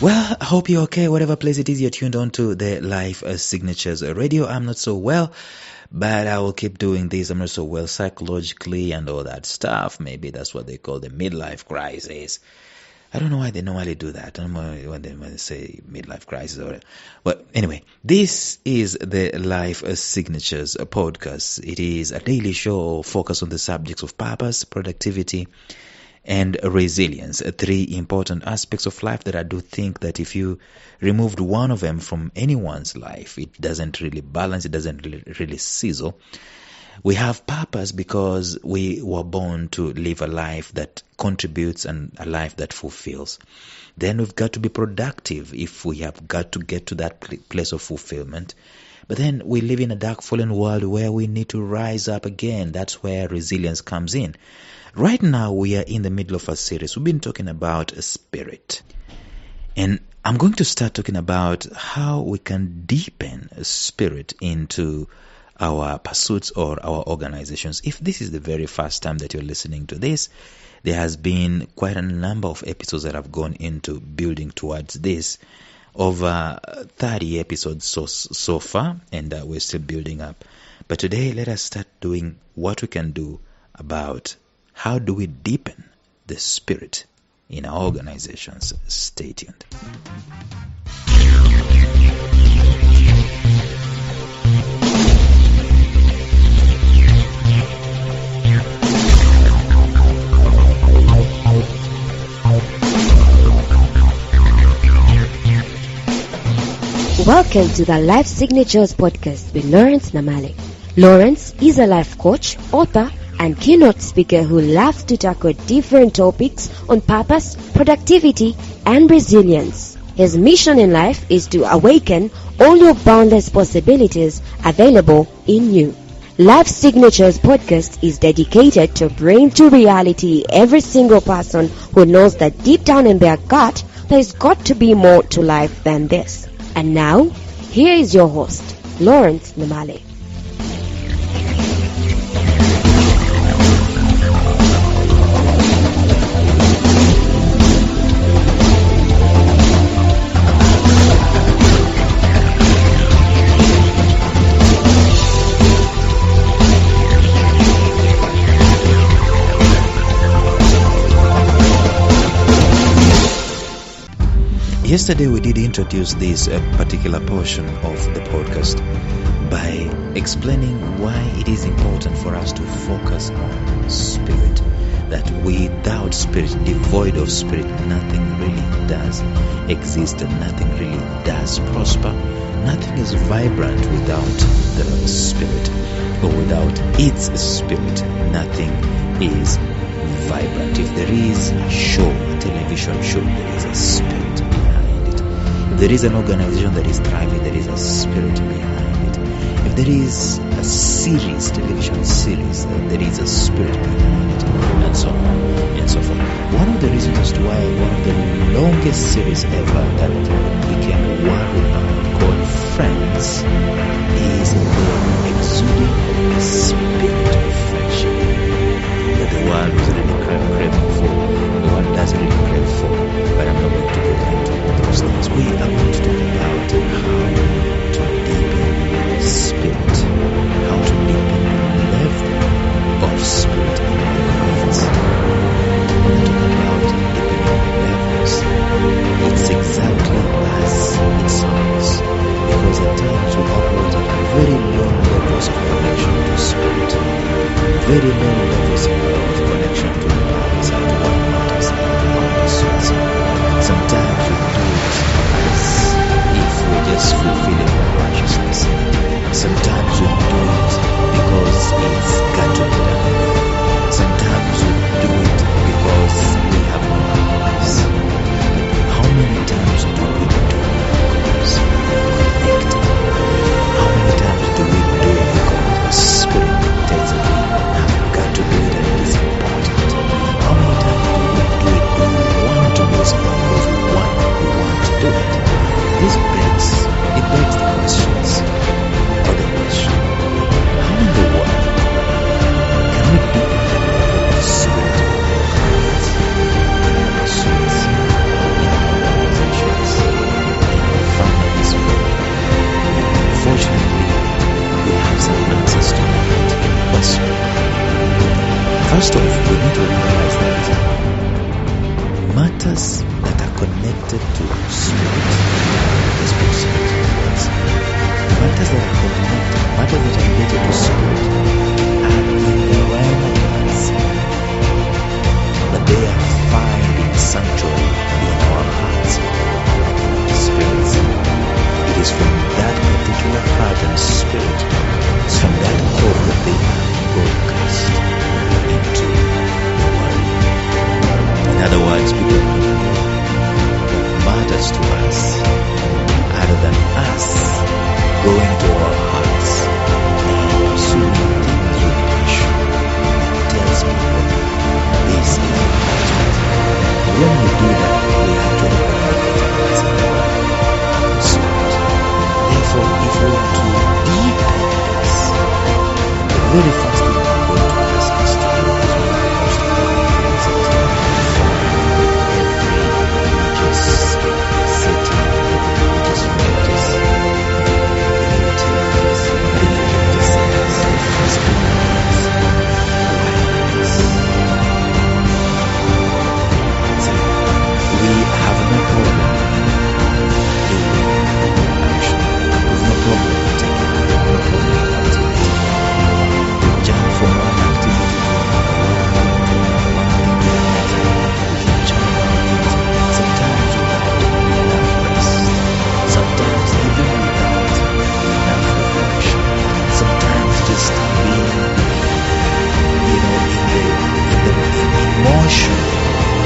Well, I hope you're okay, whatever place it is you're tuned on to the Life Signatures Radio. I'm not so well, but I will keep doing this. I'm not so well psychologically and all that stuff. Maybe that's what they call the midlife crisis. I don't know why they normally do that. I don't know when they say midlife crisis or whatever. But anyway, this is the Life Signatures podcast. It is a daily show focused on the subjects of purpose, productivity, and resilience, three important aspects of life that I do think that if you removed one of them from anyone's life, it doesn't really balance, it doesn't really sizzle. We have purpose because we were born to live a life that contributes and a life that fulfills. Then we've got to be productive if we have got to get to that place of fulfillment. But then we live in a dark, fallen world where we need to rise up again. That's where resilience comes in. Right now, we are in the middle of a series. We've been talking about spirit. And I'm going to start talking about how we can deepen spirit into our pursuits or our organizations. If this is the very first time that you're listening to this, there has been quite a number of episodes that have gone into building towards this. Over 30 episodes so far, and we're still building up. But today, let us start doing what we can do about how do we deepen the spirit in our organizations. Stay tuned. Welcome to the Life Signatures podcast with Lawrence Namale. Lawrence is a life coach, author, and keynote speaker who loves to tackle different topics on purpose, productivity, and resilience. His mission in life is to awaken all your boundless possibilities available in you. Life Signatures podcast is dedicated to bring to reality every single person who knows that deep down in their gut, there's got to be more to life than this. And now, here is your host, Lawrence Namale. Yesterday we did introduce this particular portion of the podcast by explaining why it is important for us to focus on spirit. That without spirit, devoid of spirit, nothing really does exist and nothing really does prosper. Nothing is vibrant without the spirit, or without its spirit, nothing is vibrant. If there is a show, a television show, there is a spirit. If there is an organization that is thriving, there is a spirit behind it. If there is a series, television series, there is a spirit behind it, and so on and so forth. One of the reasons why one of the longest series ever that became world-renowned, called Friends, is the exuding of the spirit of friendship that the world was really craving for. The world does really crave for, but I'm not going to go into those things. We are going to talk about how to deepen spirit, how to deepen the level of spirit in our crafts. We're going to talk about deepening levels. It's exactly as it sounds, because at times we operate at very low levels of connection to spirit, very low levels of connection to the purpose and to what matters and how this is. matters that are connected to spirit, let's put spirit in words. Matters that are connected, matters that are related to spirit are in the realm of the unseen, but they are finding sanctuary in our hearts and in our spirits. It is from that particular heart and spirit, it's from that core that they are broadcast into the world. In other words, people don't know what matters to us other than us going to our hearts and pursuing things with passion that tells people this is important. When we do that, we actually communicate with the spirit. Therefore, if we are to deepen this, the very first thing we are going to ask us to do is one of the most important things that every religious setting, every religious practice, we have no problem doing action. There's no problem taking it. No problem cultivating. We jump from one activity to another, we can jump around it. Sometimes without enough rest. Sometimes even without enough reflection. Sometimes just being, in motion,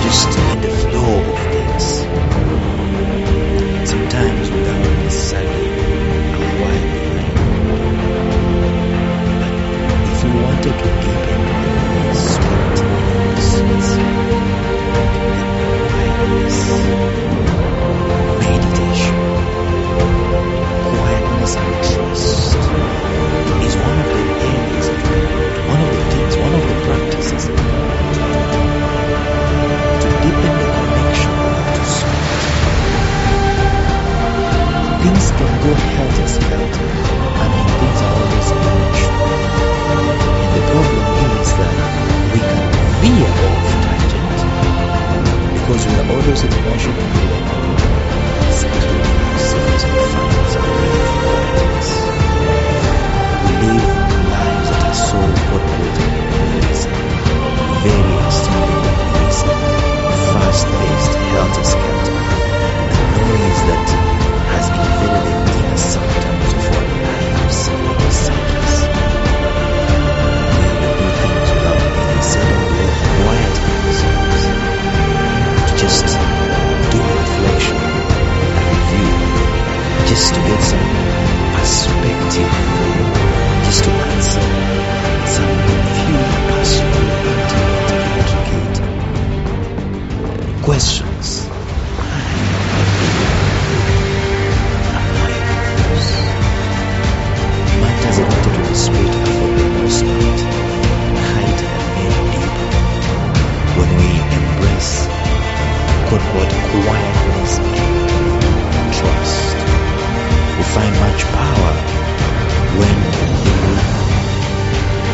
just in the flow of things. Sometimes without necessarily a why behind. But if we wanted to deepen the spirit in pursuits, then quietness, meditation, quietness and trust is one of the areas of the Lord, one of the things, one of the practices that we want to deepen the connection to spirit. Things can go helter-skelter. Things are always emotional. And the problem is that we can veer off tangent because we are always in emotion and we are not settling ourselves and find some kind of quietness. We live lives that are so corporate and very stimulating, fast-paced, helter-skelter. The noise that has invaded the inner sanctums of our lives and our psyches. We do things without any setting, without quieting ourselves. To just do reflection and review, just to get some perspective, just to answer some few personal, intimate, intricate questions. Matters related to the spirit are for the most part heightened and made deeper when we embrace quote-unquote quietness and trust. We find much power when we learn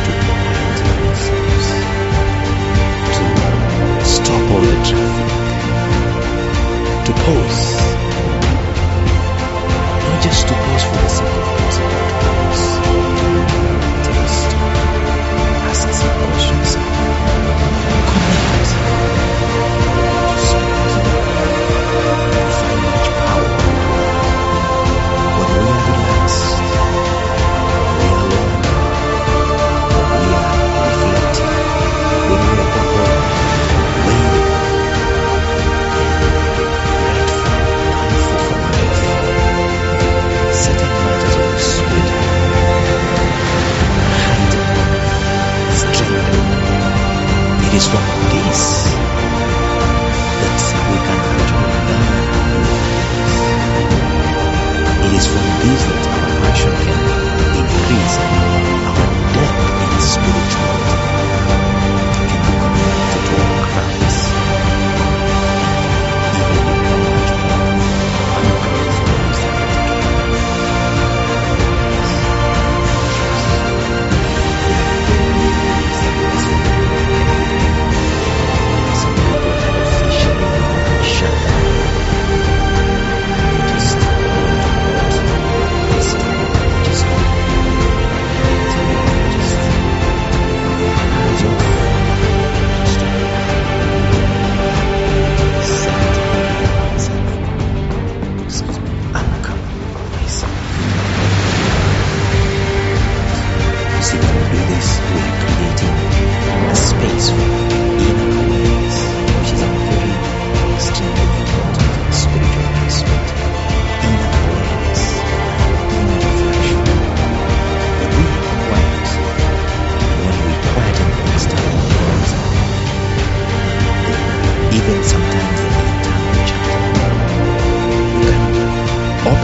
to quiet ourselves, to stop all the traffic, to pause. Not just to pause for the sake of pausing, but to pause. Just ask some questions. Connect. Just find much power when we are relaxed, when we are alone, when we are reflecting, when we are compelled, waiting, grateful, thankful for life, setting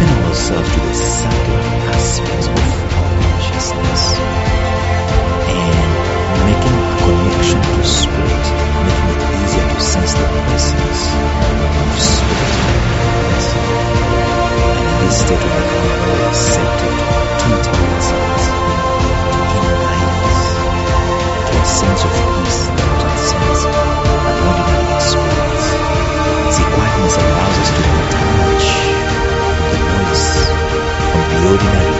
open ourselves to the subtle aspects of our consciousness and making a connection to spirit, making it easier to sense the presence of spirit in us. And in this state we become more receptive to opportunity presence, inner lightness, to a sense of peace that transcends an ordinary experience. See, quietness allows us to detach from the noise, from the ordinary,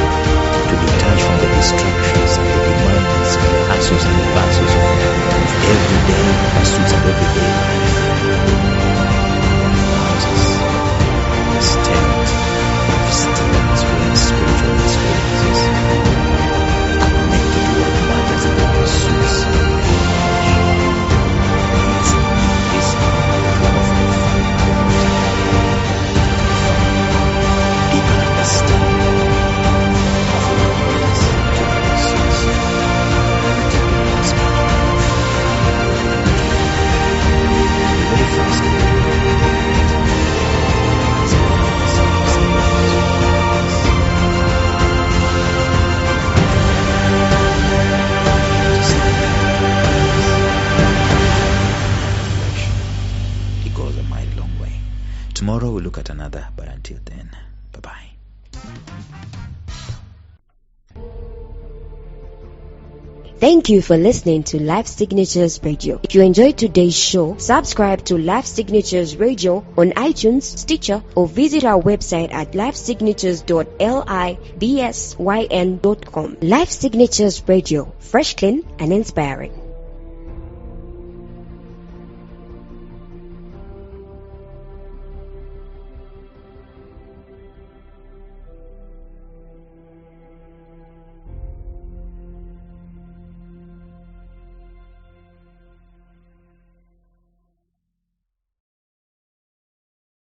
to detach from the distractions and the demands and the hassles and the bustles of everyday pursuits and everyday life. What allows us a state of stillness where spiritual experiences connected to what matters in the pursuits of deeper understanding of what matters to the pursuits of spiritual life. The very first it goes a mighty long way. Tomorrow we'll look at another, but until then, bye-bye. Thank you for listening to Life Signatures Radio. If you enjoyed today's show, subscribe to Life Signatures Radio on iTunes, Stitcher, or visit our website at lifesignatures.libsyn.com. Life Signatures Radio, fresh, clean, and inspiring.